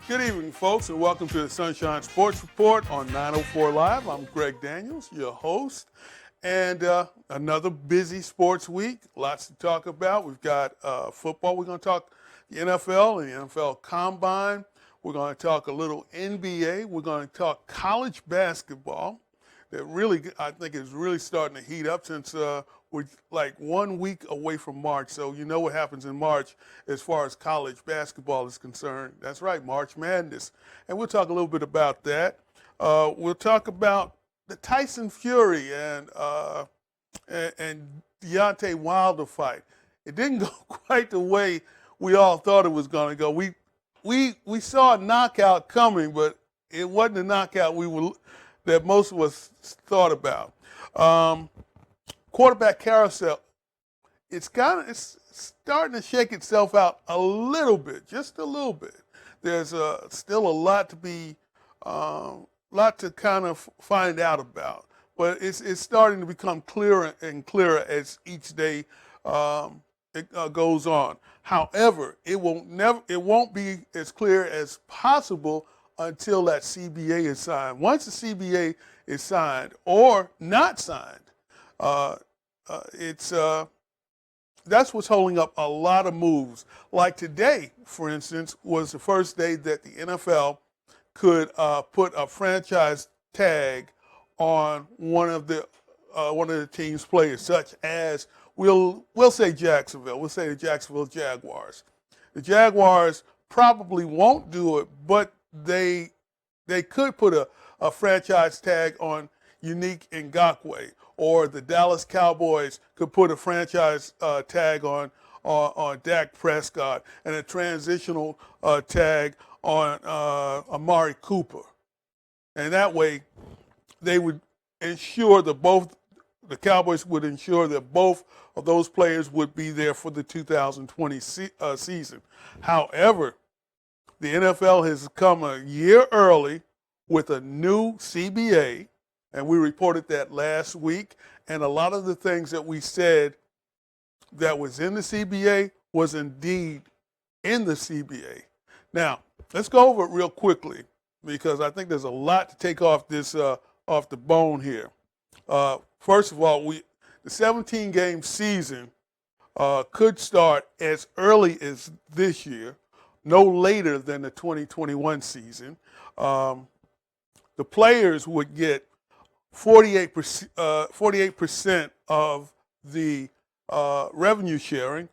Good evening, folks, and welcome to the Sunshine Sports Report on 904 Live. I'm Greg Daniels, your host, and another busy sports week. Lots to talk about. We've got football. We're going to talk the NFL and the NFL Combine. We're going to talk a little NBA. We're going to talk college basketball. That really, I think, is really starting to heat up since we're like 1 week away from March. So you know what happens in March as far as college basketball is concerned. That's right, March Madness. And we'll talk a little bit about that. We'll talk about the Tyson Fury and Deontay Wilder fight. It didn't go quite the way we all thought it was going to go. We saw a knockout coming, but it wasn't the knockout that most of us thought about. Quarterback carousel, it's starting to shake itself out a little bit, just a little bit. There's still a lot to kind of find out about, but it's starting to become clearer and clearer as each day goes on. However, it won't be as clear as possible until that CBA is signed. Once the CBA is signed or not signed, that's what's holding up a lot of moves. Like today, for instance, was the first day that the NFL could put a franchise tag on one of the team's players, such as we'll say Jacksonville. We'll say the Jacksonville Jaguars. The Jaguars probably won't do it, but they could put a franchise tag on Unique Ngakoue, or the Dallas Cowboys could put a franchise tag on Dak Prescott, and a transitional tag on Amari Cooper. And that way, they would ensure that the Cowboys would ensure that both of those players would be there for the 2020 season. However, the NFL has come a year early with a new CBA, and we reported that last week. And a lot of the things that we said that was in the CBA was indeed in the CBA. Now, let's go over it real quickly because I think there's a lot to take off off the bone here. First of all, the 17-game season could start as early as this year, no later than the 2021 season. The players would get 48% of the revenue sharing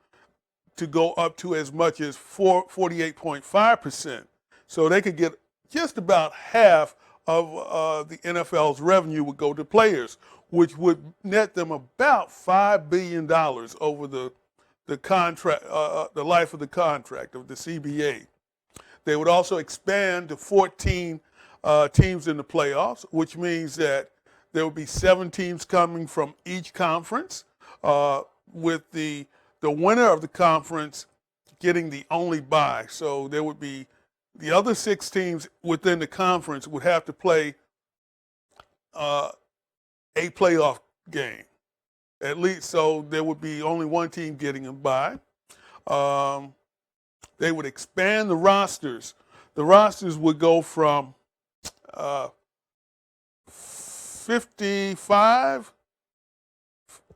to go up to as much as 48.5%. So they could get just about half of the NFL's revenue would go to players, which would net them about $5 billion over the contract, the life of the contract of the CBA. They would also expand to 14 teams in the playoffs, which means that there would be 7 teams coming from each conference, with the winner of the conference getting the only bye. So there would be the other 6 teams within the conference would have to play a playoff game, at least. So there would be only one team getting a bye. They would expand the rosters. The rosters would go from 55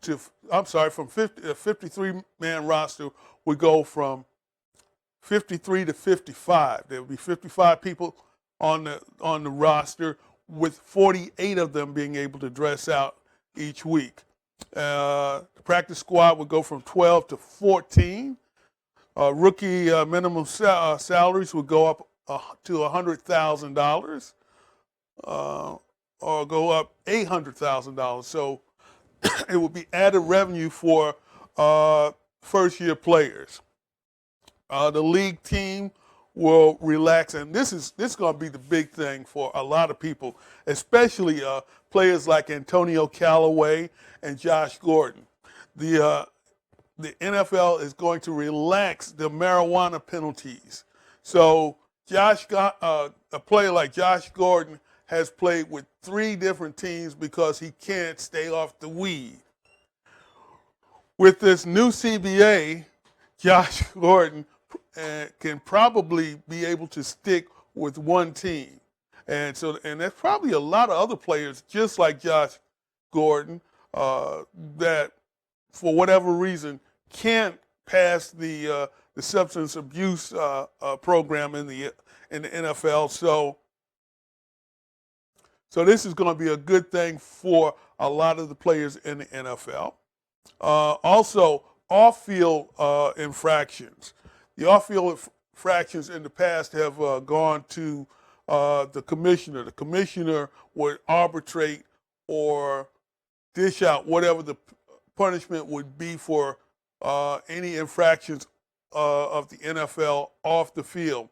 to, from 53-man roster would go from 53 to 55. There would be 55 people on the roster, with 48 of them being able to dress out each week. The practice squad would go from 12 to 14. Rookie minimum salaries would go up to $100,000, or go up $800,000. So it would be added revenue for first-year players. The league team will relax, and this is going to be the big thing for a lot of people, especially players like Antonio Callaway and Josh Gordon. The NFL is going to relax the marijuana penalties. So a player like Josh Gordon has played with 3 different teams because he can't stay off the weed. With this new CBA, Josh Gordon can probably be able to stick with one team. And there's probably a lot of other players just like Josh Gordon that, for whatever reason, can't pass the substance abuse program in the NFL. So this is going to be a good thing for a lot of the players in the NFL. Also, off-field infractions. The off-field infractions in the past have gone to the commissioner. The commissioner would arbitrate or dish out whatever the punishment would be for any infractions of the NFL off the field.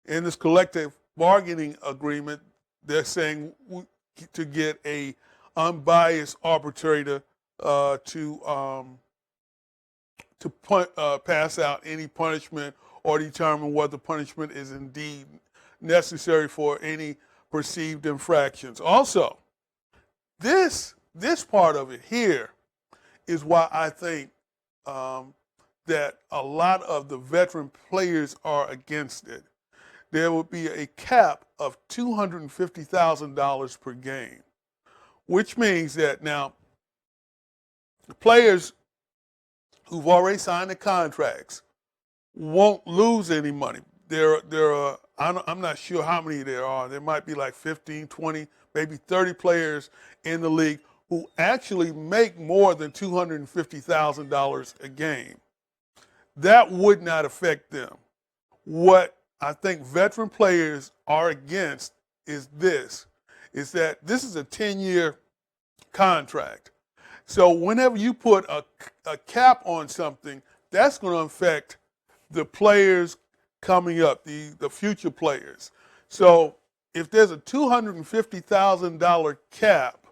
In this collective bargaining agreement, they're saying to get a unbiased arbitrator to pass out any punishment or determine whether punishment is indeed necessary for any perceived infractions. Also, this part of it here is why I think that a lot of the veteran players are against it. There would be a cap of $250,000 per game, which means that now the players who've already signed the contracts won't lose any money. There are, I'm not sure how many there are. There might be like 15, 20, maybe 30 players in the league who actually make more than $250,000 a game. That would not affect them. What I think veteran players are against is that this is a 10-year contract. So whenever you put a cap on something, that's going to affect the players coming up, the future players. So if there's a $250,000 cap,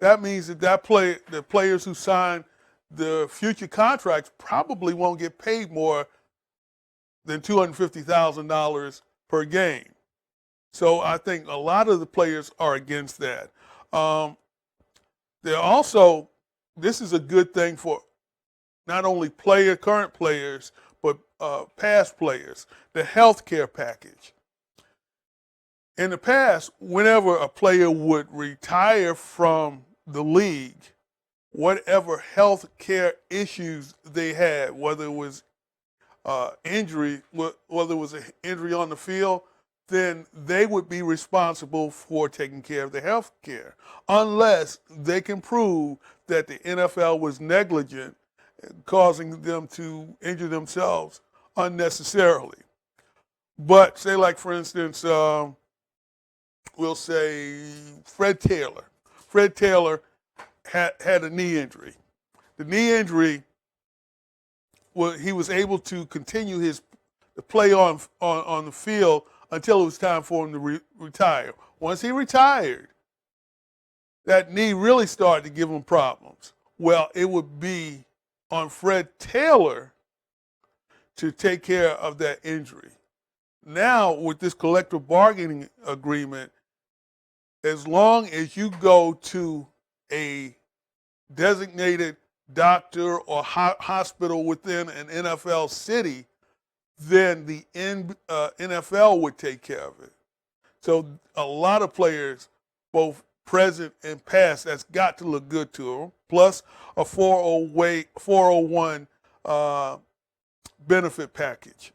that means that the players who sign the future contracts probably won't get paid more than $250,000 per game. So I think a lot of the players are against that. This is a good thing for not only current players, but past players, the health care package. In the past, whenever a player would retire from the league, whatever health care issues they had, whether it was injury, whether it was an injury on the field, then they would be responsible for taking care of the health care, unless they can prove that the NFL was negligent, causing them to injure themselves unnecessarily. But say, like, for instance, we'll say Fred Taylor. Fred Taylor had a knee injury. The knee injury, he was able to continue his play on the field until it was time for him to retire. Once he retired, that knee really started to give him problems. Well, it would be on Fred Taylor to take care of that injury. Now, with this collective bargaining agreement, as long as you go to a designated doctor or hospital within an NFL city, then the NFL would take care of it. So a lot of players, both present and past, that's got to look good to them, plus a 401 benefit package.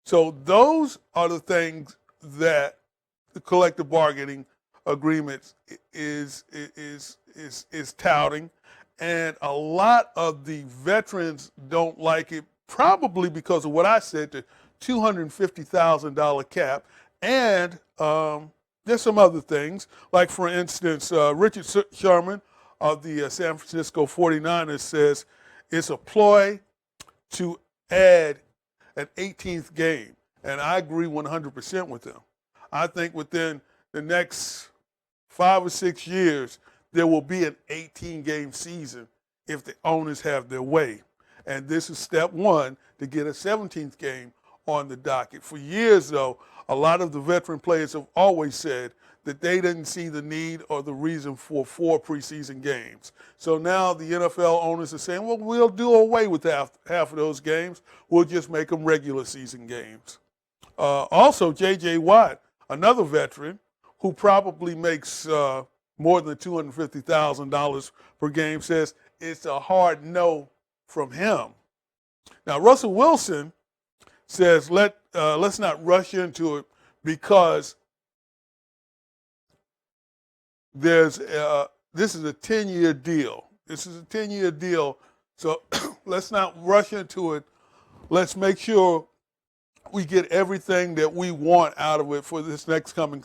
So those are the things that the collective bargaining agreement is touting. And a lot of the veterans don't like it, probably because of what I said, the $250,000 cap. And there's some other things, like, for instance, Richard Sherman of the San Francisco 49ers says it's a ploy to add an 18th game. And I agree 100% with him. I think within the next 5 or 6 years, there will be an 18-game season if the owners have their way. And this is step one to get a 17th game on the docket. For years, though, a lot of the veteran players have always said that they didn't see the need or the reason for 4 preseason games. So now the NFL owners are saying, well, we'll do away with half of those games. We'll just make them regular season games. Also, J.J. Watt, another veteran who probably makes more than $250,000 per game, says it's a hard no from him. Now, Russell Wilson says let's not rush into it because this is a 10-year deal. This is a 10-year deal, so let's not rush into it. Let's make sure we get everything that we want out of it for this next coming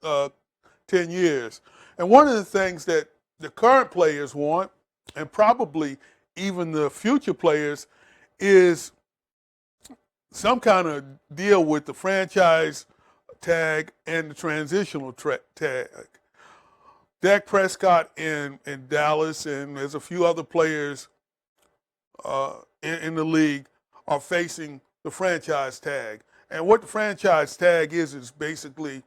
10 years. And one of the things that the current players want, and probably even the future players, is some kind of deal with the franchise tag and the transitional tag. Dak Prescott in Dallas, and there's a few other players in the league are facing the franchise tag. And what the franchise tag is basically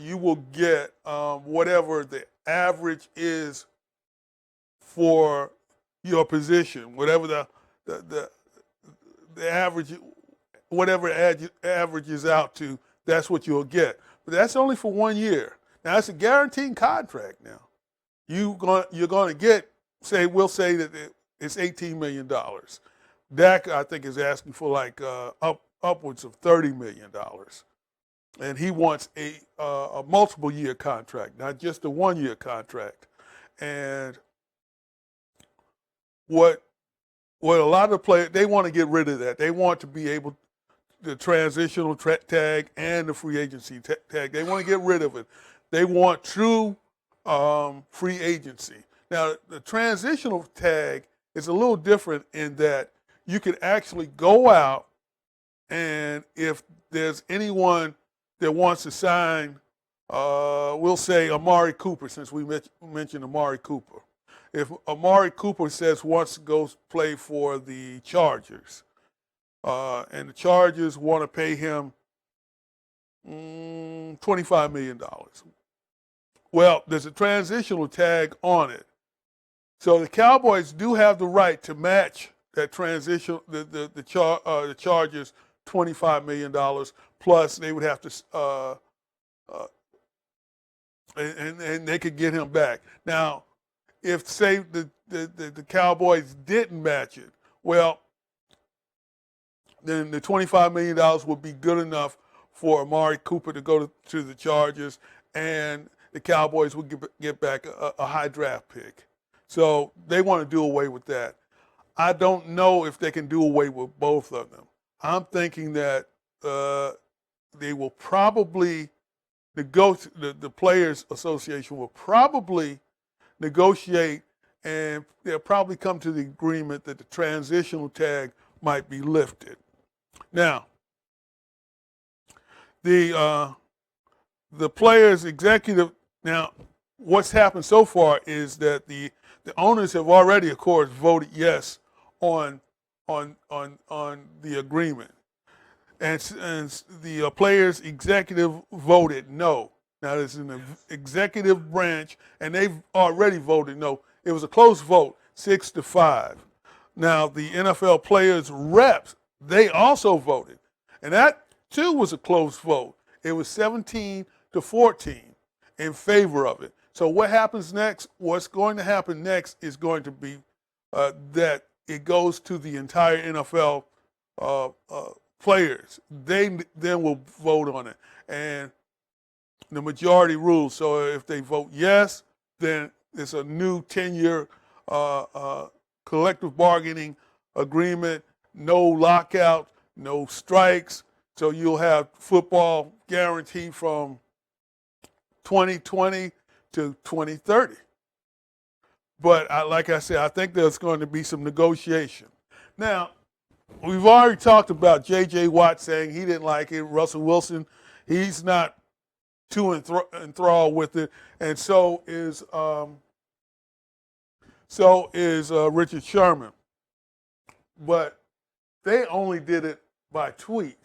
you will get whatever the average is for your position, whatever the average, whatever averages out to, that's what you'll get. But that's only for 1 year. Now, it's a guaranteed contract now. You're going to get, we'll say that it's $18 million. Dak, I think, is asking for like upwards of $30 million. And he wants a multiple year contract, not just a 1 year contract. And what a lot of the players, they want to get rid of that. They want to be able, the transitional tag and the free agency tag, they want to get rid of it. They want true free agency. Now, the transitional tag is a little different in that you could actually go out, and if there's anyone that wants to sign, we'll say Amari Cooper, since we mentioned Amari Cooper. If Amari Cooper says wants to go play for the Chargers, and the Chargers want to pay him $25 million. Well, there's a transitional tag on it. So the Cowboys do have the right to match that transition, the Chargers $25 million, plus they would have to, and they could get him back. Now, if, say, the Cowboys didn't match it, well, then the $25 million would be good enough for Amari Cooper to go to the Chargers, and the Cowboys would get back a high draft pick. So they want to do away with that. I don't know if they can do away with both of them. I'm thinking that they will probably negotiate, the Players Association will probably negotiate, and they'll probably come to the agreement that the transitional tag might be lifted. Now, the Players Executive, now what's happened so far is that the owners have already, of course, voted yes on the agreement, and the Players Executive voted no. Now, there's an executive branch, and they've already voted no. It was a close vote, 6-5. Now, the NFL Players Reps, they also voted, and that too was a close vote. It was 17-14 in favor of it. So what happens next? What's going to happen next is going to be that it goes to the entire NFL players. They then will vote on it, and the majority rules. So if they vote yes, then it's a new 10-year collective bargaining agreement, no lockout, no strikes. So you'll have football guaranteed from 2020 to 2030. But like I said, I think there's going to be some negotiation. Now, we've already talked about J.J. Watt saying he didn't like it. Russell Wilson, he's not too enthralled with it, and so is Richard Sherman. But they only did it by tweet.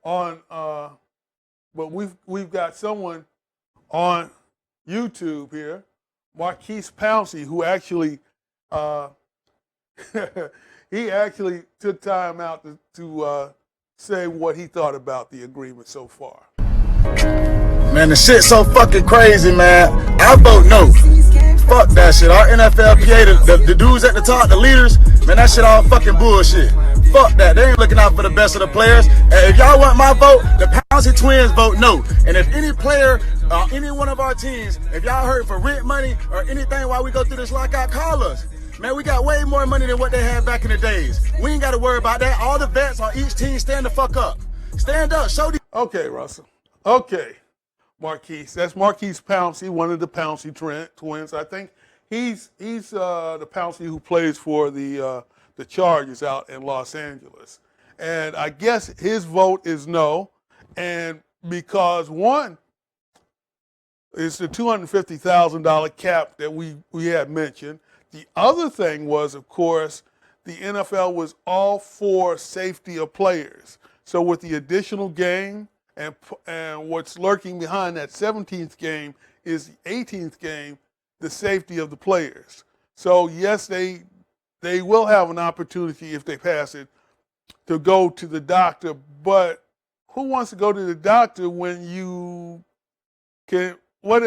But we've got someone on YouTube here, Marquise Pouncey, who actually he actually took time out to say what he thought about the agreement so far. Man, the shit's so fucking crazy, man. I vote no. Fuck that shit. Our NFLPA, the dudes at the top, the leaders, man, that shit all fucking bullshit. Fuck that. They ain't looking out for the best of the players. And if y'all want my vote, the Pouncey Twins vote no. And if any player, any one of our teams, if y'all hurt for rent money or anything while we go through this lockout, call us. Man, we got way more money than what they had back in the days. We ain't got to worry about that. All the vets on each team, stand the fuck up. Stand up. Show the... Okay, Russell. Okay. Marquise. That's Marquise Pouncey, one of the Pouncey twins. I think he's the Pouncey who plays for the Chargers out in Los Angeles. And I guess his vote is no. And because one is the $250,000 cap that we had mentioned. The other thing was, of course, the NFL was all for safety of players. So with the additional game, and what's lurking behind that 17th game is the 18th game, the safety of the players. So yes, they will have an opportunity if they pass it to go to the doctor, but who wants to go to the doctor when you can, what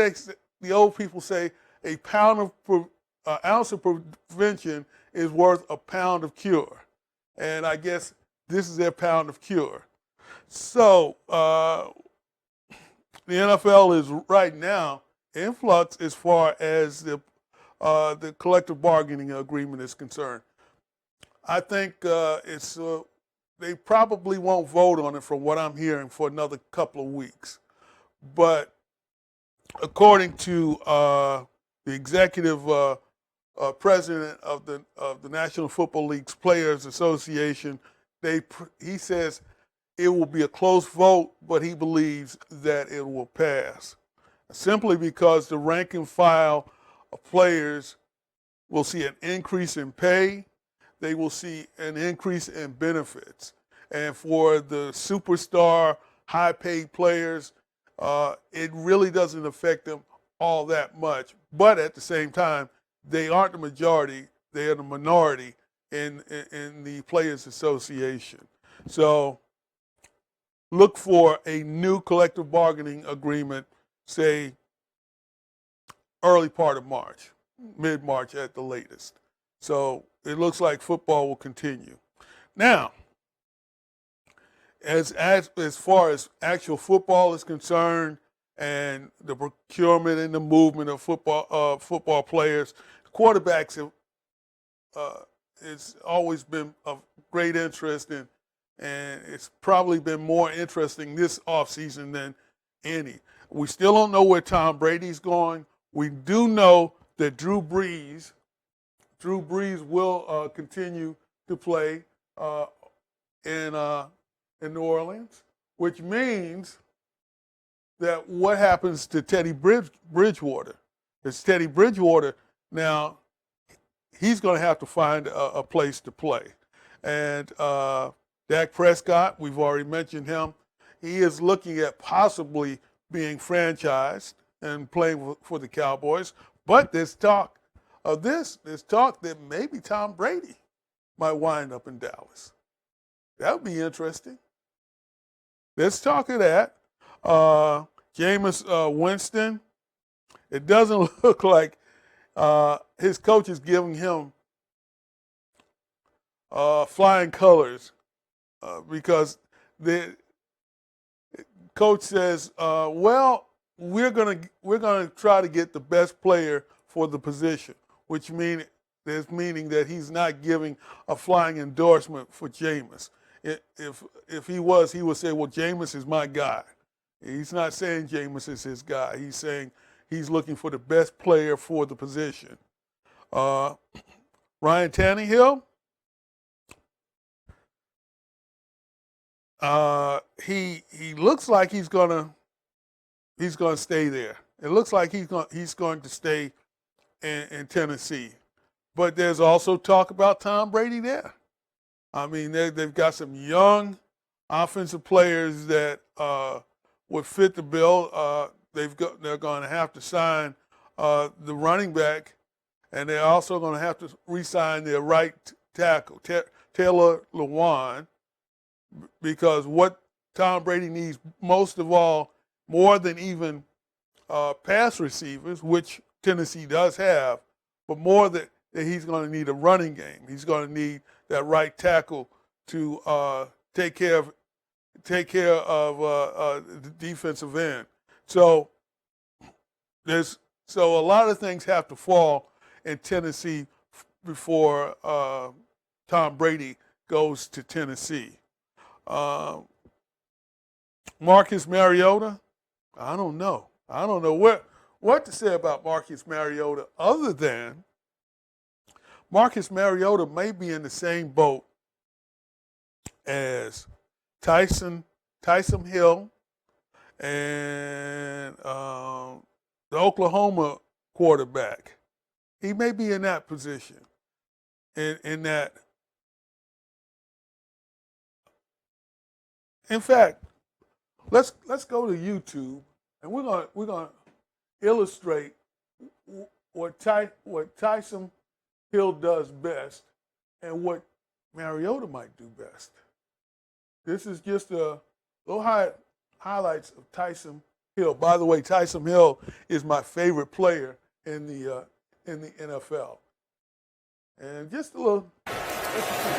the old people say, an ounce of prevention is worth a pound of cure. And I guess this is their pound of cure. So the NFL is right now in flux as far as the collective bargaining agreement is concerned. I think they probably won't vote on it from what I'm hearing for another couple of weeks. But according to the executive president of the National Football League's Players Association, he says it will be a close vote, but he believes that it will pass. Simply because the rank and file of players will see an increase in pay, they will see an increase in benefits. And for the superstar, high-paid players, it really doesn't affect them all that much. But at the same time, they aren't the majority, they are the minority in the Players Association. So look for a new collective bargaining agreement, say, early part of March, mid-March at the latest. So it looks like football will continue. Now, as far as actual football is concerned and the procurement and the movement of football players, quarterbacks have it's always been of great interest in, and it's probably been more interesting this offseason than any. We still don't know where Tom Brady's going. We do know that Drew Brees will continue to play in New Orleans, which means that what happens to Teddy Bridgewater? It's Teddy Bridgewater now. He's going to have to find a place to play. And Dak Prescott, we've already mentioned him. He is looking at possibly being franchised and playing for the Cowboys. But there's talk of this. There's talk that maybe Tom Brady might wind up in Dallas. That would be interesting. Let's talk of that. Jameis Winston, it doesn't look like his coach is giving him flying colors because the coach says, "Well, we're gonna try to get the best player for the position," which meaning that he's not giving a flying endorsement for Jameis. If he was, he would say, "Well, Jameis is my guy." He's not saying Jameis is his guy. He's saying he's looking for the best player for the position. Ryan Tannehill, he looks like he's gonna stay there. It looks like he's going to stay in Tennessee. But there's also talk about Tom Brady there. I mean, they've got some young offensive players that would fit the bill. They're going to have to sign the running back, and they're also going to have to re-sign their right tackle, Taylor Lewan. because what Tom Brady needs most of all, more than even pass receivers, which Tennessee does have, but more that he's going to need a running game. He's going to need that right tackle to take care of the defensive end. So a lot of things have to fall in Tennessee before Tom Brady goes to Tennessee. Marcus Mariota, I don't know. I don't know what to say about Marcus Mariota other than Marcus Mariota may be in the same boat as Taysom Hill and the Oklahoma quarterback. He may be in that position. In that, in fact, let's go to YouTube and we're gonna illustrate what Taysom Hill does best and what Mariota might do best. This is just a little highlights of Taysom Hill. By the way, Taysom Hill is my favorite player in the NFL. And just a little.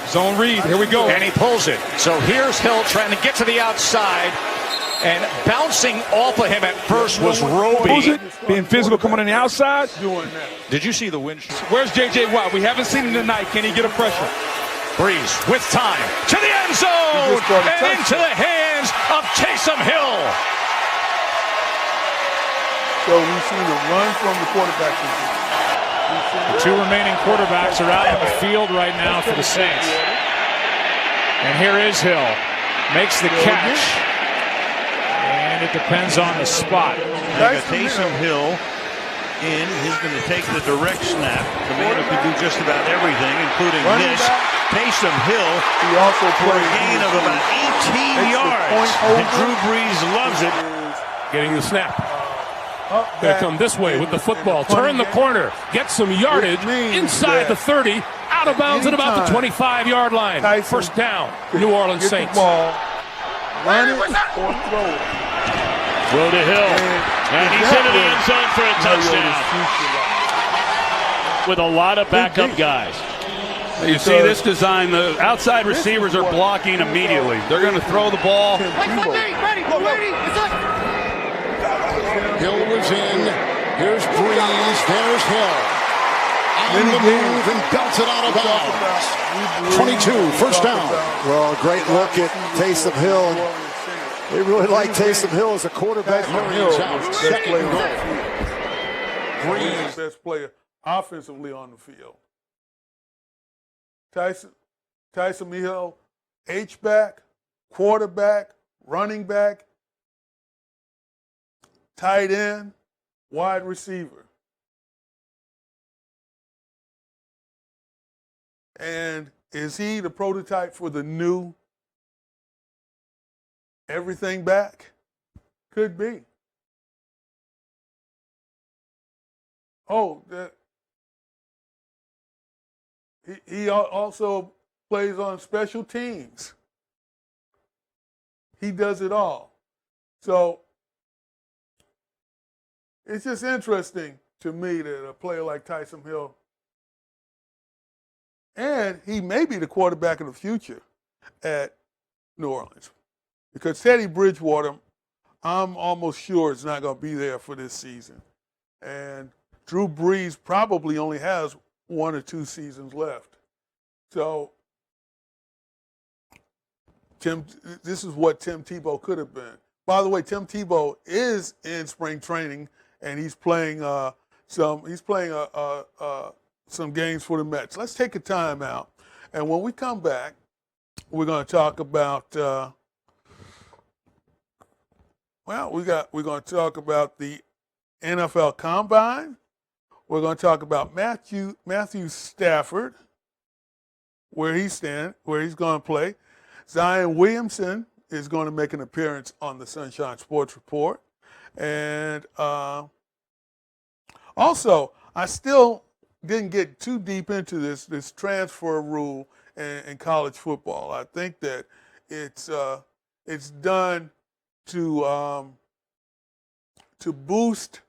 Zone read, here we go. And he pulls it. So here's Hill trying to get to the outside. And bouncing off of him at first was Roby. Being physical, coming on the outside. Doing that. Did you see the wind? Where's J.J. Watt? We haven't seen him tonight. Can he get a pressure? Breeze with time to the end zone and into the hands of Taysom Hill. So we've seen a run from the quarterback position. The two remaining quarterbacks are out on the field right now for the Saints. And here is Hill. Makes the catch. And it depends on the spot. Taysom Hill in. He's going to take the direct snap. The man who can do just about everything, including this. Taysom Hill He also for a plays gain of about 18 yards. And Drew Brees loves it. Getting the snap. Gonna come this way with the football. Turn the corner. Get some yardage inside the 30. Out of bounds at about the 25-yard line. First down, New Orleans Saints. Ball, run it or throw it. Throw to Hill. And he's into the end zone for a touchdown. With a lot of backup guys. You see this design, the outside receivers are blocking immediately. They're going to throw the ball. Hill was in. Here's Breeze. There's Hill. On the move and belts it out of bounds. 22, first down. Well, great look at Taysom Hill. They really like Taysom Hill as a quarterback. Second and goal. Breeze, best player offensively on the field. Taysom Hill, H-back, quarterback, running back, tight end, wide receiver. And is he the prototype for the new everything back? Could be. Oh, he also plays on special teams. He does it all. So it's just interesting to me that a player like Taysom Hill, and he may be the quarterback of the future at New Orleans, because Teddy Bridgewater, I'm almost sure is not going to be there for this season. And Drew Brees probably only has 1 or 2 seasons left. So this is what Tim Tebow could have been. By the way, Tim Tebow is in spring training, and he's playing some games for the Mets. Let's take a time out, and when we come back, we're going to talk about we're going to talk about the NFL Combine. We're going to talk about Matthew Stafford, where he's going to play. Zion Williamson is going to make an appearance on the Sunshine Sports Report. And also, I still didn't get too deep into this transfer rule in college football. I think that It's done to boost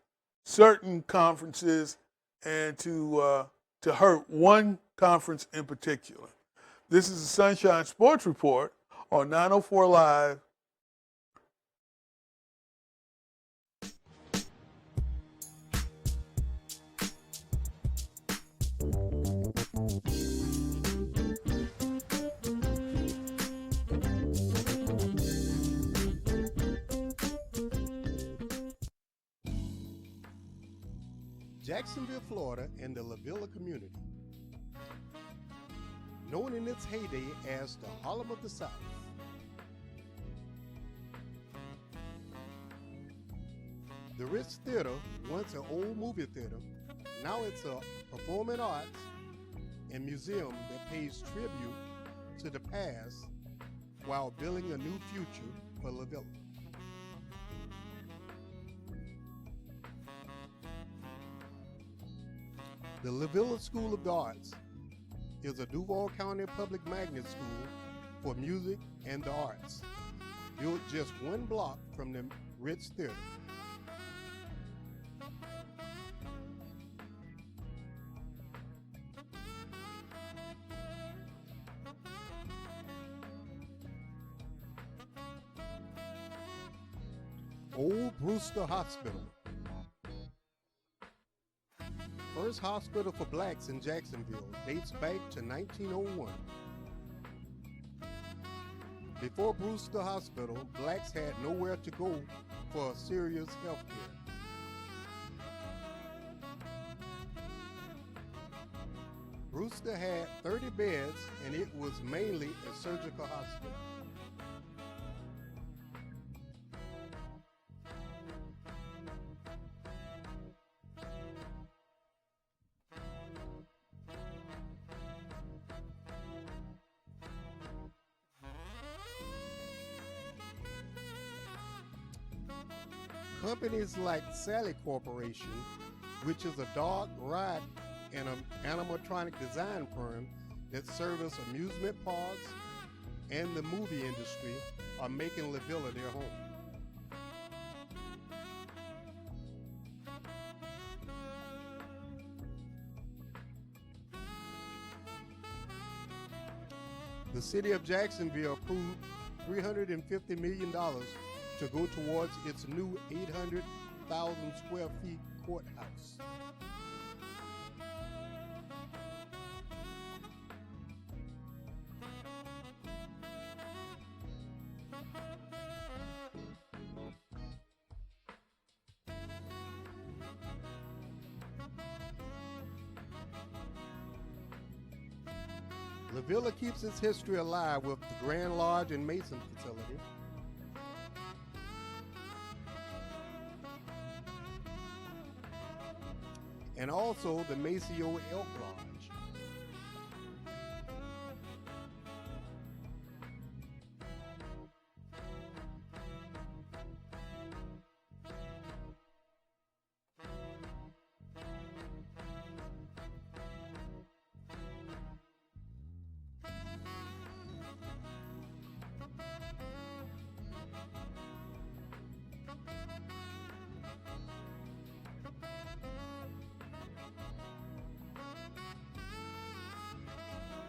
certain conferences and to hurt one conference in particular. This is the Sunshine Sports Report on 904 Live. Jacksonville, Florida, and the La Villa community. Known in its heyday as the Harlem of the South. The Ritz Theater, once an old movie theater, now it's a performing arts and museum that pays tribute to the past while building a new future for La Villa. The La Villa School of the Arts is a Duval County public magnet school for music and the arts, built just one block from the Ritz Theater. Old Brewster Hospital. First hospital for blacks in Jacksonville dates back to 1901. Before Brewster Hospital, blacks had nowhere to go for serious health care. Brewster had 30 beds and it was mainly a surgical hospital. Companies like Sally Corporation, which is a dog ride and an animatronic design firm that service amusement parks and the movie industry, are making La Villa their home. The city of Jacksonville approved $350 million to go towards its new 800,000 square feet courthouse. La Villa keeps its history alive with the Grand Lodge and Mason facility, and also the Maceo Elk Lodge.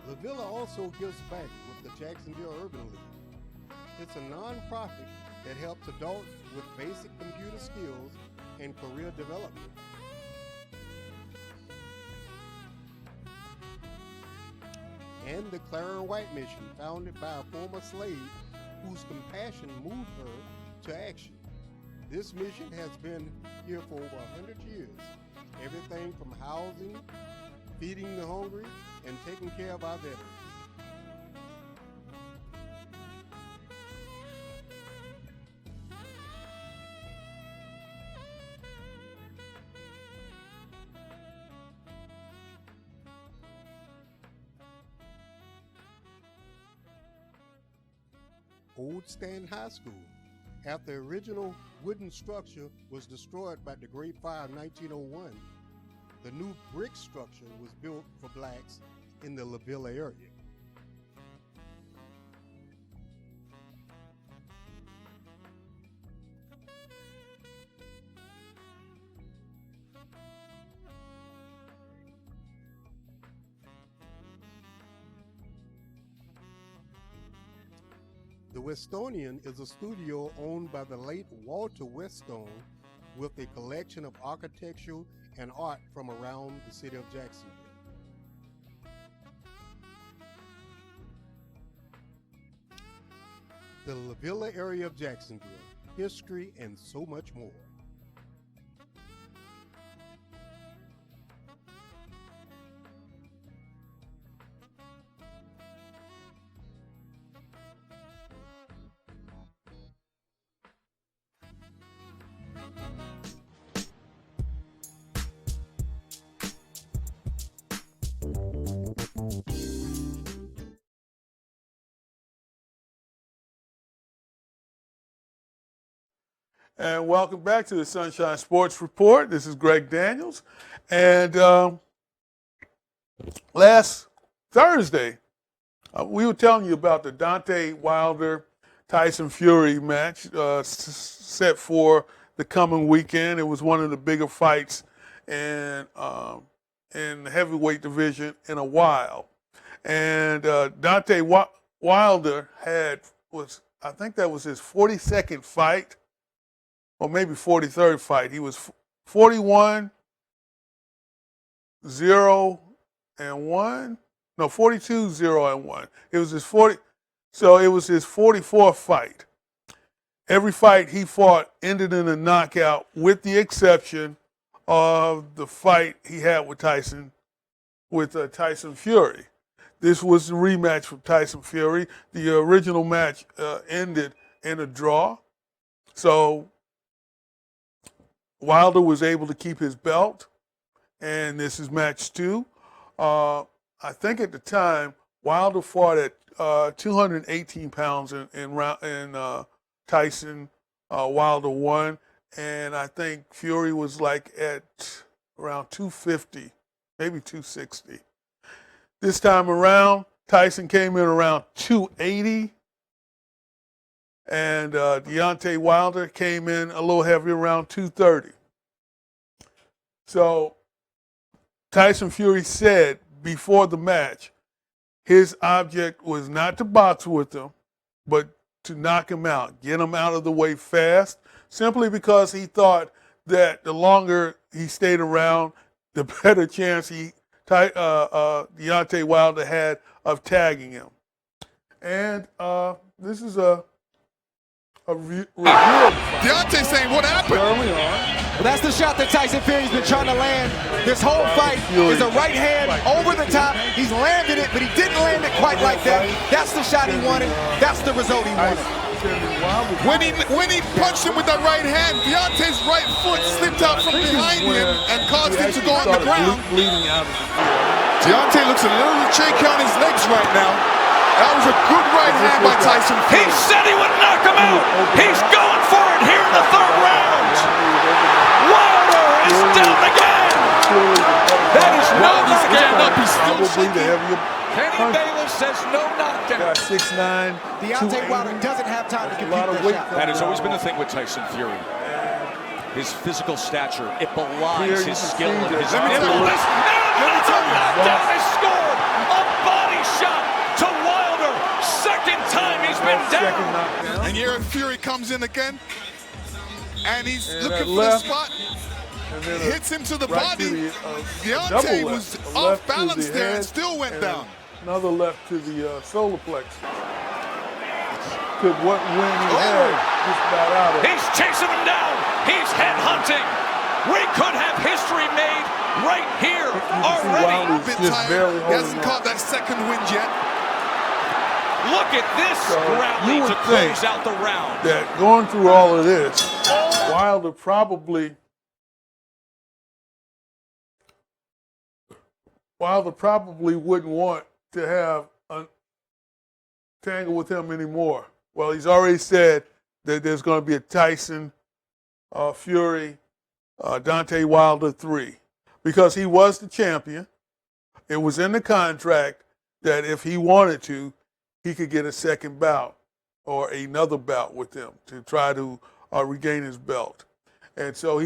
La Villa also gives back with the Jacksonville Urban League. It's a nonprofit that helps adults with basic computer skills and career development. And the Clara White Mission, founded by a former slave whose compassion moved her to action. This mission has been here for over 100 years. Everything from housing, feeding the hungry, and taking care of our veterans. Old Stanton High School. After the original wooden structure was destroyed by the Great Fire of 1901, the new brick structure was built for blacks in the La Villa area. The Westonian is a studio owned by the late Walter Westone with a collection of architecture and art from around the city of Jacksonville. The La Villa area of Jacksonville, history, and so much more. And welcome back to the Sunshine Sports Report. This is Greg Daniels. And last Thursday, we were telling you about the Deontay Wilder-Tyson Fury match set for the coming weekend. It was one of the bigger fights in the heavyweight division in a while. And Deontay Wilder I think that was his 42nd fight, or maybe 43rd fight. He was 41-0-1. No, 42-0-1. It was his 44th fight. Every fight he fought ended in a knockout, with the exception of the fight he had with Tyson Fury. This was the rematch from Tyson Fury. The original match ended in a draw. So Wilder was able to keep his belt, and this is match 2. I think at the time, Wilder fought at 218 pounds in Tyson. Wilder won, and I think Fury was like at around 250, maybe 260. This time around, Tyson came in around 280, and Deontay Wilder came in a little heavier, around 230. So Tyson Fury said before the match his object was not to box with him, but to knock him out, get him out of the way fast, simply because he thought that the longer he stayed around, the better chance Deontay Wilder had of tagging him. And this is a review of the fight. Deontay saying, what happened? Early on. Well, that's the shot that Tyson Fury's been trying to land this whole fight. Is a right hand over the top. He's landed it, but he didn't land it quite like that. That's the shot he wanted. That's the result he wanted. When he punched him with that right hand, Deontay's right foot slipped out from behind him and caused him to go on the ground. Deontay looks a little shaky on his legs right now. That was a good right hand by Tyson Fury. He said he would knock him out. He's going for it here in the 3rd round. Wilder is down again. That is no knockout. He's still shaking. Kenny Bayless says no knockdown. 6'9". Deontay Wilder doesn't have time to compete that shot. That has always been the thing with Tyson Fury. His physical stature, it belies his skill and his ability. Knockdown is scored. A body shot to Wilder. 2nd time he's been down. And here Fury comes in again. And he's looking for the spot. Hits him to the body. Deontay was off balance there and still went down. Another left to the solar plexus. Could what win he had just about out of it. He's chasing him down. He's head hunting. We could have history made right here already. He hasn't caught that 2nd wind yet. Look at this grounding to close out the round. That going through all of this, Wilder probably wouldn't want to have a tangle with him anymore. Well, he's already said that there's going to be a Tyson Fury, Deontay Wilder 3, because he was the champion. It was in the contract that if he wanted to, he could get a 2nd bout or another bout with him to try to regain his belt. And so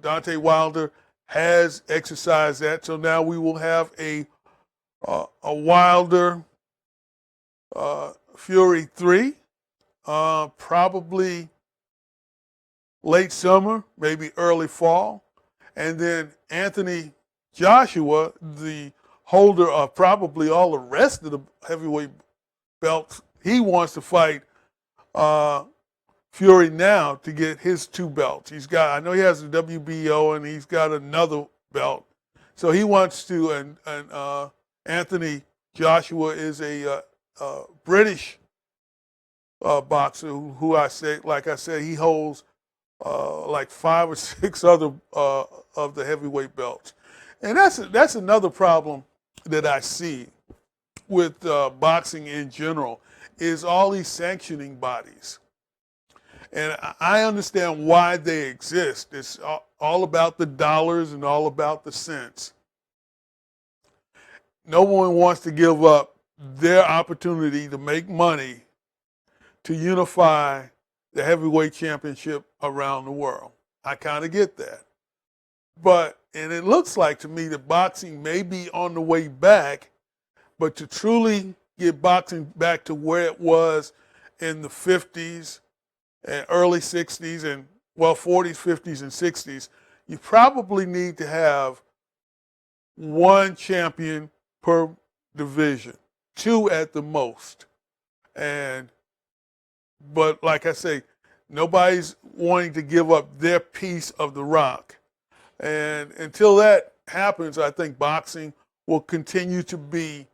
Deontay Wilder has exercised that. So now we will have a Wilder Fury 3, probably late summer, maybe early fall. And then Anthony Joshua, the holder of probably all the rest of the heavyweight belts, he wants to fight Fury now to get his 2 belts. I know he has the WBO and he's got another belt. So he wants to, and Anthony Joshua is a British boxer who like I said, he holds like 5 or 6 other of the heavyweight belts. And that's another problem that I see with boxing in general is all these sanctioning bodies. And I understand why they exist. It's all about the dollars and all about the cents. No one wants to give up their opportunity to make money to unify the heavyweight championship around the world. I kind of get that. And it looks like to me that boxing may be on the way back, but to truly get boxing back to where it was in the 50s and early 60s and, 40s, 50s, and 60s, you probably need to have 1 champion per division, 2 at the most. But like I say, nobody's wanting to give up their piece of the rock. And until that happens, I think boxing will continue to be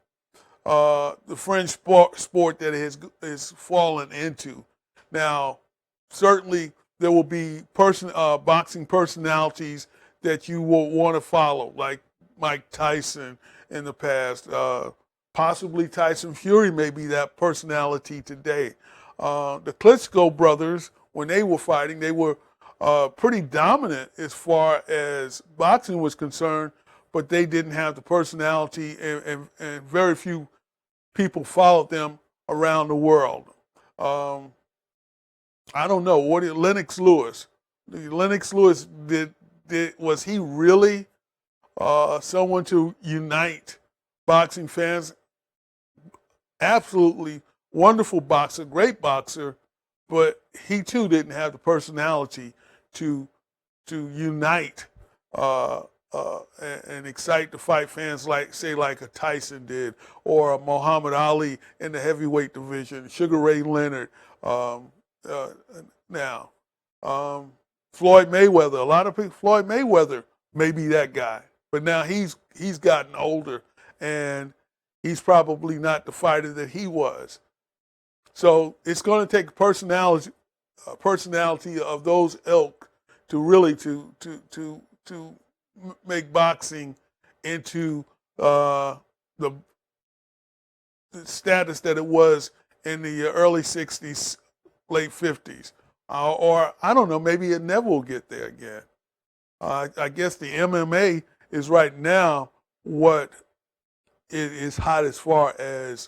the fringe sport that it has fallen into. Now, certainly there will be boxing personalities that you will want to follow, like Mike Tyson in the past. Possibly Tyson Fury may be that personality today. The Klitschko brothers, when they were fighting, they were pretty dominant as far as boxing was concerned, but they didn't have the personality, and very few people followed them around the world. I don't know. What did Lennox Lewis? Lennox Lewis was he really someone to unite boxing fans? Absolutely wonderful boxer, great boxer, but he too didn't have the personality to unite and excite the fight fans like a Tyson did, or a Muhammad Ali in the heavyweight division, Sugar Ray Leonard. Now, Floyd Mayweather. A lot of people, Floyd Mayweather may be that guy, but now he's gotten older and he's probably not the fighter that he was. So it's going to take personality of those ilk to really to make boxing into the status that it was in the early 60s, late 50s. Or I don't know, maybe it never will get there again. I guess the MMA is right now what is hot as far as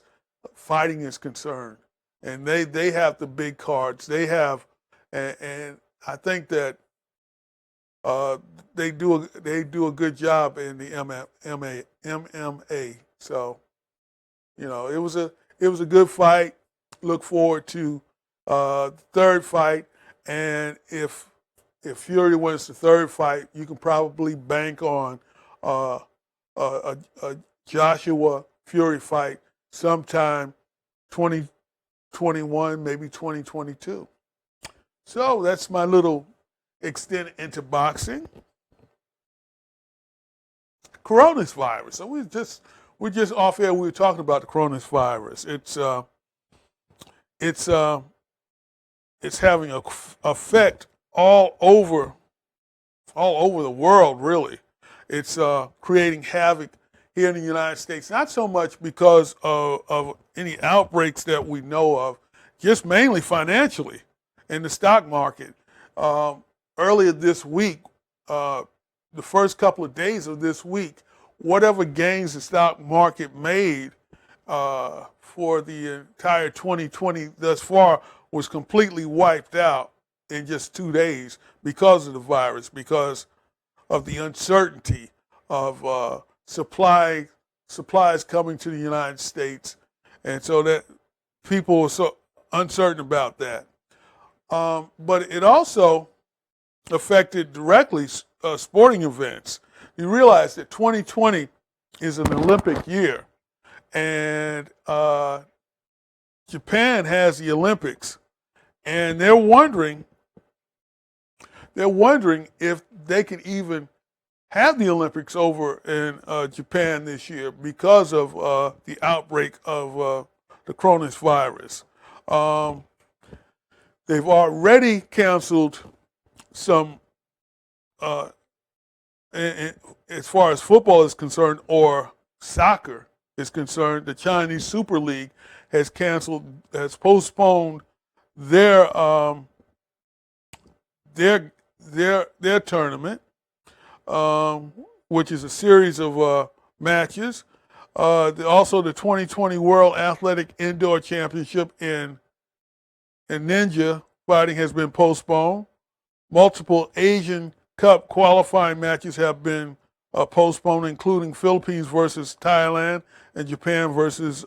fighting is concerned. And they have the big cards. They have, and I think that they do a good job in the MMA. So, you know, it was a good fight. Look forward to the third fight, and if Fury wins the third fight, you can probably bank on a Joshua Fury fight sometime 2021, maybe 2022. So that's my little extent into boxing. Coronavirus. So we're just off air. We were talking about the coronavirus. It's having an effect all over the world, really. It's creating havoc here in the United States, not so much because of any outbreaks that we know of, just mainly financially in the stock market. Earlier this week, the first couple of days of this week, whatever gains the stock market made for the entire 2020 thus far was completely wiped out in just 2 days because of the virus, because of the uncertainty of supplies coming to the United States. And so that people were so uncertain about that. But it also affected directly sporting events. You realize that 2020 is an Olympic year, and Japan has the Olympics, and they're wondering if they can even have the Olympics over in Japan this year because of the outbreak of the coronavirus. They've already canceled some, as far as football is concerned or soccer is concerned, the Chinese Super League has postponed their tournament, which is a series of matches. Also, the 2020 World Athletic Indoor Championship in ninja fighting has been postponed. Multiple Asian Cup qualifying matches have been postponed, including Philippines versus Thailand and Japan versus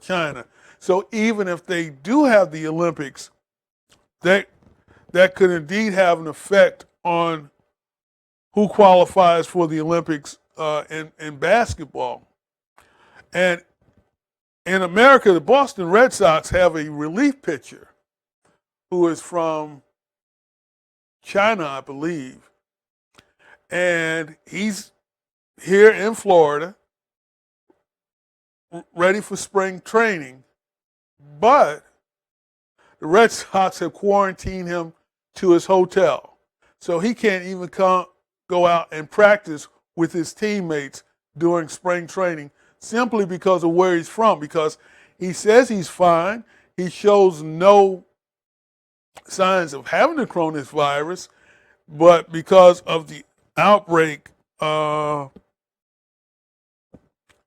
China. So even if they do have the Olympics, that could indeed have an effect on who qualifies for the Olympics in basketball. And in America, the Boston Red Sox have a relief pitcher who is from China, I believe. And he's here in Florida, ready for spring training. But the Red Sox have quarantined him to his hotel. So he can't even go out and practice with his teammates during spring training simply because of where he's from. Because he says he's fine. He shows no signs of having the coronavirus, but because of the outbreak,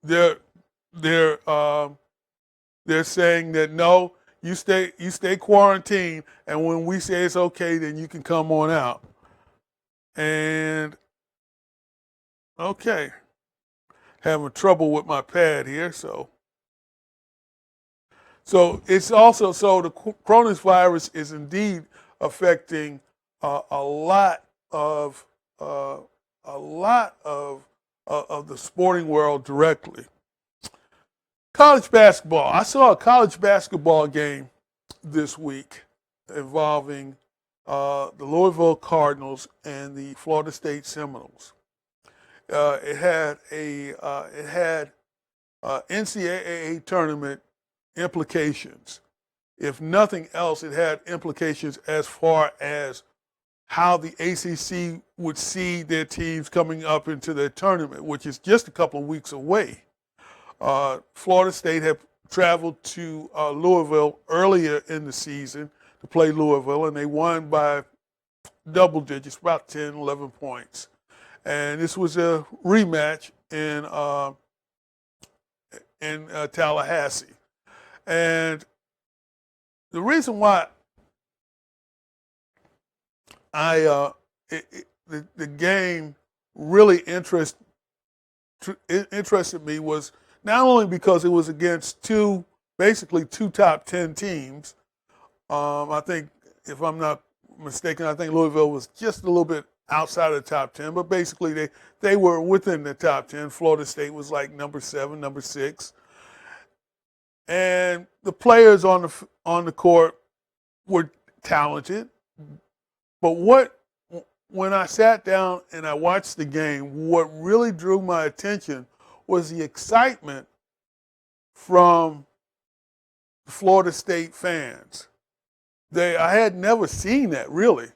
they're saying that no, you stay quarantined, and when we say it's okay, then you can come on out. And okay, having trouble with my pad here, so it's also the coronavirus is indeed affecting a lot of the sporting world directly. College basketball. I saw a college basketball game this week involving the Louisville Cardinals and the Florida State Seminoles. It had NCAA tournament implications. If nothing else, it had implications as far as how the ACC would see their teams coming up into their tournament, which is just a couple of weeks away. Florida State had traveled to Louisville earlier in the season to play Louisville, and they won by double digits, about 10, 11 points. And this was a rematch in Tallahassee. And the reason why the game really interested me was not only because it was against basically two top 10 teams. I think, if I'm not mistaken, I think Louisville was just a little bit outside of the top 10, but basically they were within the top 10. Florida State was like number 7, number 6. And the players on the court were talented. But when I sat down and I watched the game, what really drew my attention was the excitement from the Florida State fans. I had never seen that, really.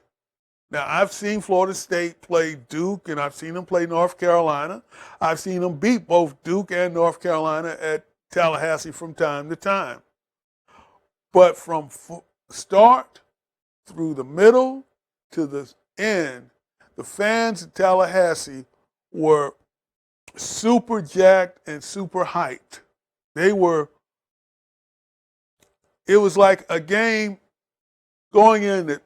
Now, I've seen Florida State play Duke, and I've seen them play North Carolina. I've seen them beat both Duke and North Carolina at Tallahassee from time to time. But from start through the middle to the end, the fans at Tallahassee were super jacked and super hyped. It was like a game going in that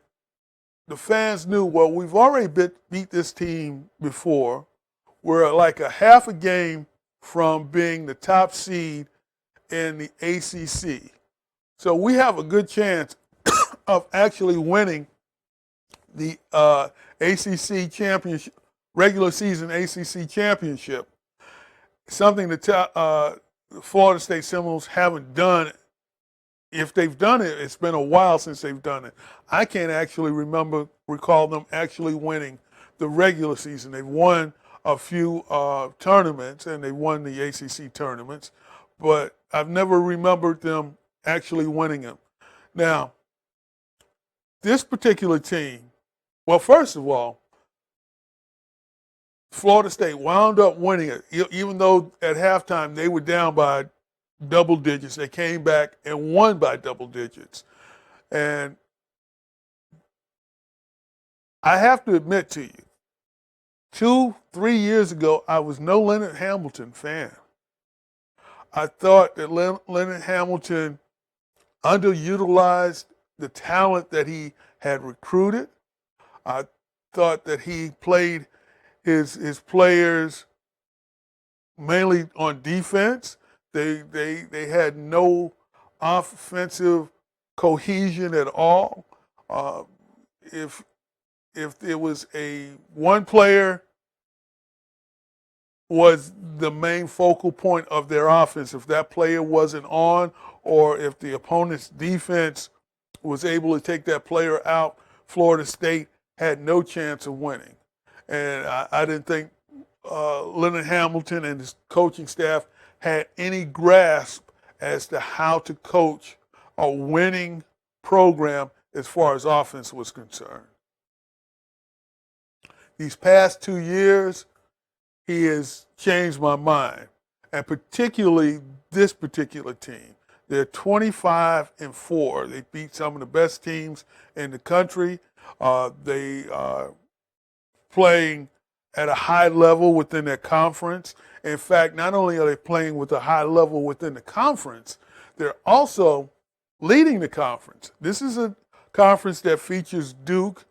the fans knew, well, we've already beat this team before. We're like a half a game from being the top seed in the ACC. So we have a good chance of actually winning the ACC championship, regular season ACC championship. Something that Florida State Seminoles haven't done. If they've done it, it's been a while since they've done it. I can't actually recall them actually winning the regular season. They've won a few tournaments, and they won the ACC tournaments, but I've never remembered them actually winning them. Now, this particular team, well, first of all, Florida State wound up winning it, even though at halftime they were down by double digits. They came back and won by double digits. And I have to admit to you, 2-3 years ago, I was no Leonard Hamilton fan. I thought that Leonard Hamilton underutilized the talent that he had recruited. I thought that he played his players mainly on defense. They had no offensive cohesion at all. If there was one player was the main focal point of their offense, if that player wasn't on, or if the opponent's defense was able to take that player out, Florida State had no chance of winning. And I didn't think Leonard Hamilton and his coaching staff had any grasp as to how to coach a winning program as far as offense was concerned. These past 2 years, he has changed my mind, and particularly this particular team. They're 25-4. They beat some of the best teams in the country. They are playing at a high level within their conference. In fact, not only are they playing with a high level within the conference, they're also leading the conference. This is a conference that features Duke,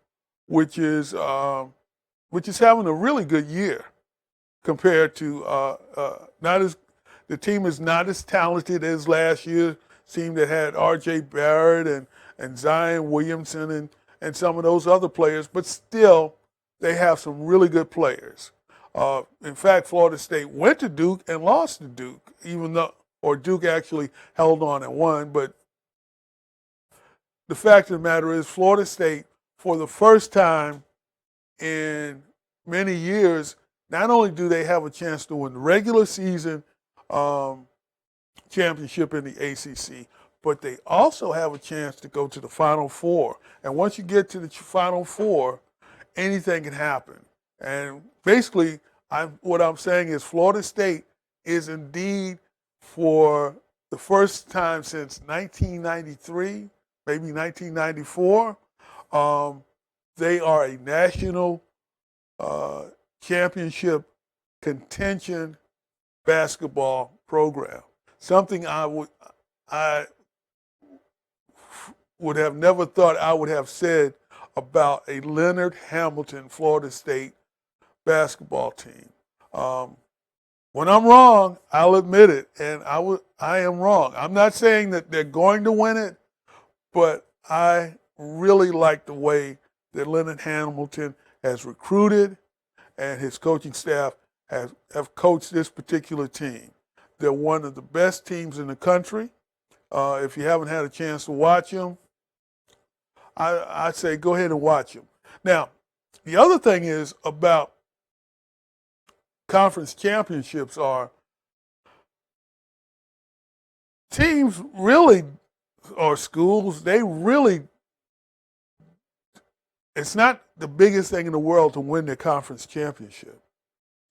which is having a really good year compared to the team is not as talented as last year's team that had R.J. Barrett and Zion Williamson and some of those other players, but still they have some really good players. In fact, Florida State went to Duke and lost to Duke, or Duke actually held on and won. But the fact of the matter is, Florida State, for the first time in many years, not only do they have a chance to win the regular season championship in the ACC, but they also have a chance to go to the Final Four. And once you get to the Final Four, anything can happen. And basically, what I'm saying is Florida State is indeed, for the first time since 1993, maybe 1994, they are a national championship contention basketball program. Something I would have never thought I would have said about a Leonard Hamilton Florida State basketball team. When I'm wrong, I'll admit it, and I am wrong. I'm not saying that they're going to win it, but I really like the way that Leonard Hamilton has recruited and his coaching staff have coached this particular team. They're one of the best teams in the country. If you haven't had a chance to watch them, I'd say go ahead and watch them. Now, the other thing is about conference championships are teams really, or schools, it's not the biggest thing in the world to win their conference championship.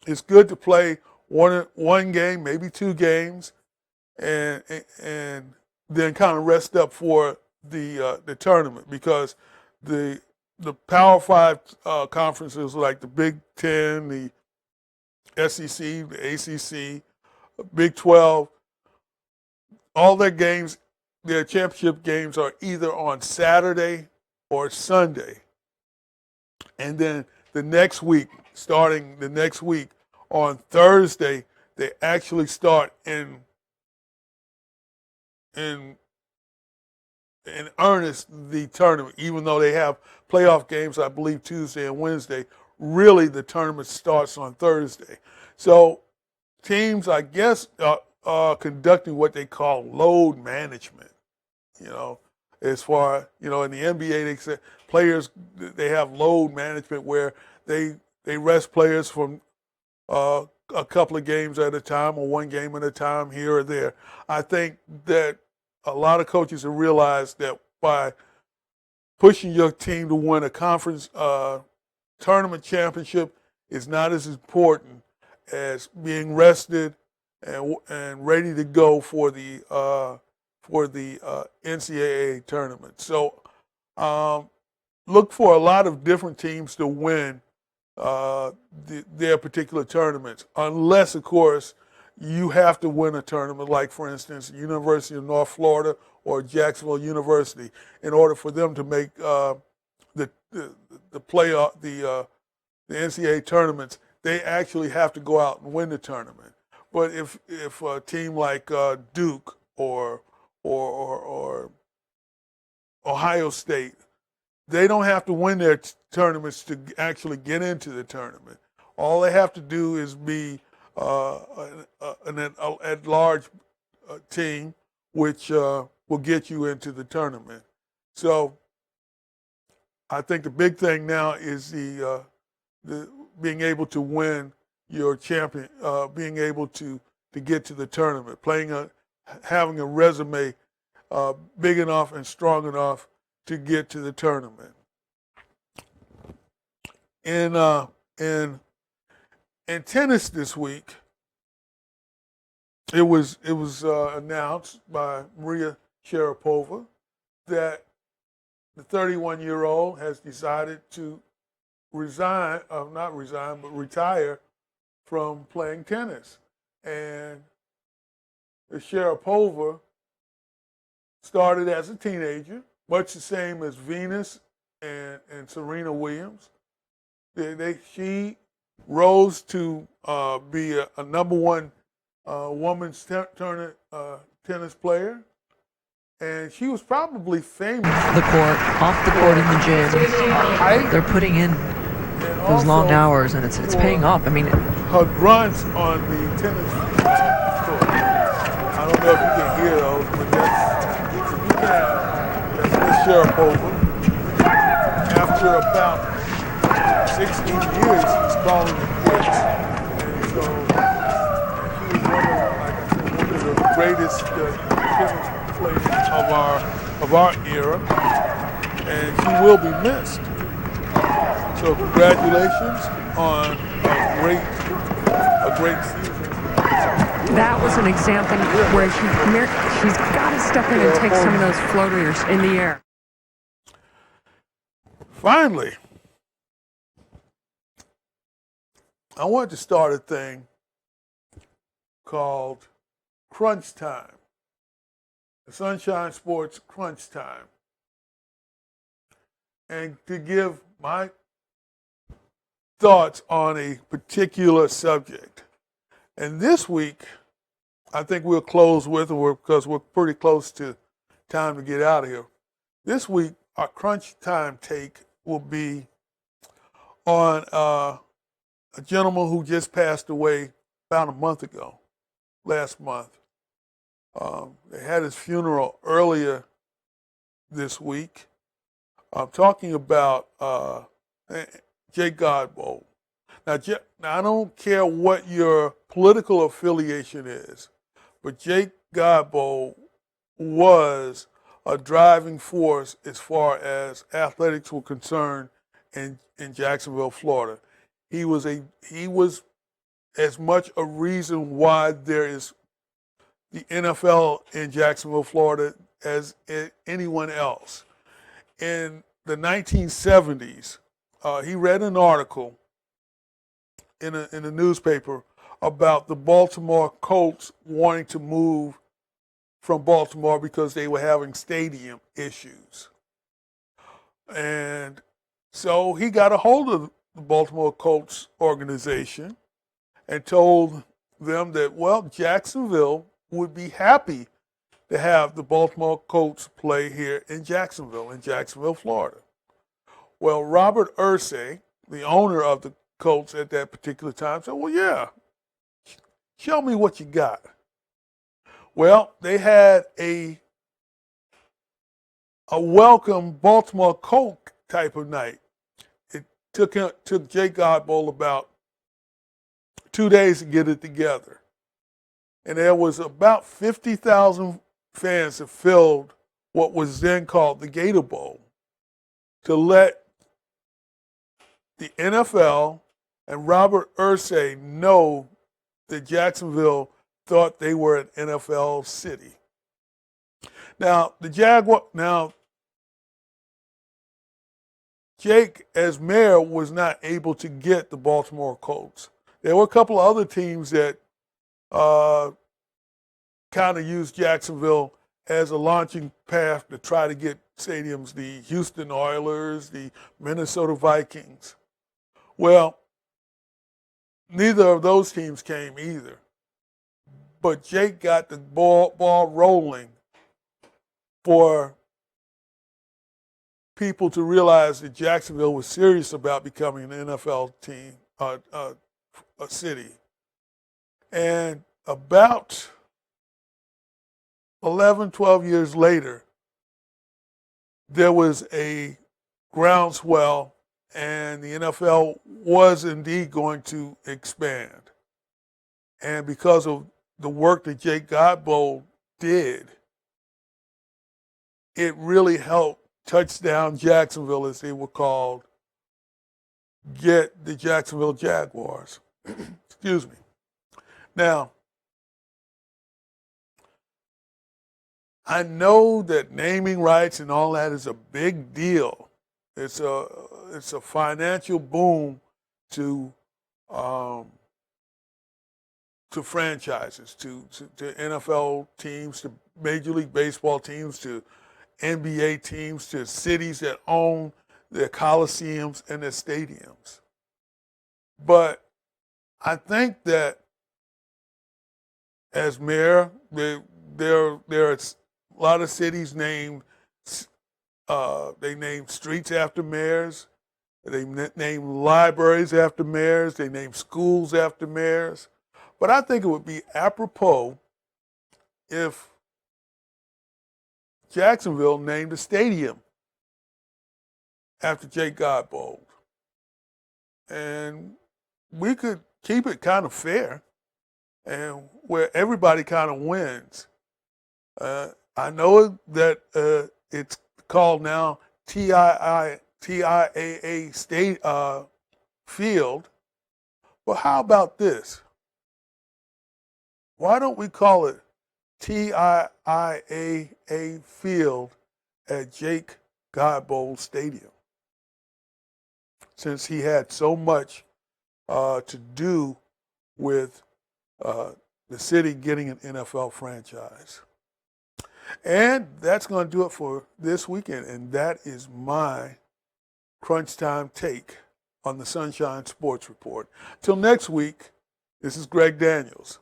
It's good to play one game, maybe 2 games, and then kind of rest up for the tournament, because the Power 5 conferences like the Big Ten, the SEC, the ACC, Big 12, all their games, their championship games are either on Saturday or Sunday. And then the next week, starting the next week on Thursday, they actually start in in earnest the tournament, even though they have playoff games, I believe, Tuesday and Wednesday. Really, the tournament starts on Thursday. So teams, I guess, are conducting what they call load management. As far, in the NBA, they say players, they have load management where they rest players from a couple of games at a time or one game at a time here or there. I think that a lot of coaches have realized that by pushing your team to win a conference tournament championship is not as important as being rested and ready to go for the NCAA tournament. So look for a lot of different teams to win their particular tournaments, unless, of course, you have to win a tournament, like, for instance, University of North Florida or Jacksonville University, in order for them to make the playoff, the NCAA tournaments. They actually have to go out and win the tournament. But if a team like Duke or Ohio State, they don't have to win their tournaments to actually get into the tournament. All they have to do is be an at-large team, which will get you into the tournament. So I think the big thing now is the being able to win your champion, being able to get to the tournament, having a resume big enough and strong enough to get to the tournament. In tennis this week, it was announced by Maria Sharapova that the 31-year-old has decided to retire from playing tennis. And Sharapova started as a teenager, much the same as Venus and Serena Williams. She rose to be a number one women's tennis player, and she was probably famous. The court, off the court in the gym, they're putting in those long hours, and it's paying off. I mean, her grunts on the tennis court. I don't know if you can hear those, but that's Miss Sharapova. After about 16 years, he's calling it quits. And so he was one of the greatest tennis players of our era, and she will be missed. So congratulations on a great season. That was an example where she's got to step in and take some of those floaters in the air. Finally, I wanted to start a thing called Crunch Time, the Sunshine Sports Crunch Time, and to give my thoughts on a particular subject. And this week, I think we'll close with, because we're pretty close to time to get out of here. This week, our Crunch Time take will be on a gentleman who just passed away about a month ago, last month. They had his funeral earlier this week. I'm talking about Jake Godbold. Now, I don't care what your political affiliation is, but Jake Godbold was a driving force as far as athletics were concerned in Jacksonville, Florida. He was as much a reason why there is the NFL in Jacksonville, Florida, as anyone else. In the 1970s, he read an article in a newspaper about the Baltimore Colts wanting to move from Baltimore because they were having stadium issues. And so he got a hold of the Baltimore Colts organization and told them that, well, Jacksonville would be happy to have the Baltimore Colts play here in Jacksonville, Florida. Well, Robert Irsay, the owner of the Colts at that particular time, said, well, yeah, show me what you got. Well, they had a welcome Baltimore Colt type of night. It took Jake Godbold about 2 days to get it together. And there was about 50,000 fans that filled what was then called the Gator Bowl to let the NFL and Robert Irsay know that Jacksonville thought they were an NFL city. Now, Jake, as mayor, was not able to get the Baltimore Colts. There were a couple of other teams that kind of used Jacksonville as a launching path to try to get stadiums, the Houston Oilers, the Minnesota Vikings. Well, neither of those teams came either. But Jake got the ball rolling for people to realize that Jacksonville was serious about becoming an NFL team, a city. And about 11, 12 years later, there was a groundswell, and the NFL was indeed going to expand. And because of the work that Jake Godbold did, it really helped Touchdown Jacksonville, as they were called, get the Jacksonville Jaguars. Excuse me. Now, I know that naming rights and all that is a big deal. It's a financial boom to franchises, to NFL teams, to Major League Baseball teams, to NBA teams, to cities that own their coliseums and their stadiums. But I think that as mayor, there are a lot of cities named, they name streets after mayors, they name libraries after mayors, they name schools after mayors. But I think it would be apropos if Jacksonville named a stadium after Jake Godbold. And we could keep it kind of fair and where everybody kind of wins. I know that it's called now TIAA State Field, but how about this? Why don't we call it TIAA Field at Jake Godbold Stadium? Since he had so much to do with the city getting an NFL franchise. And that's going to do it for this weekend. And that is my crunch time take on the Sunshine Sports Report. Till next week, this is Greg Daniels.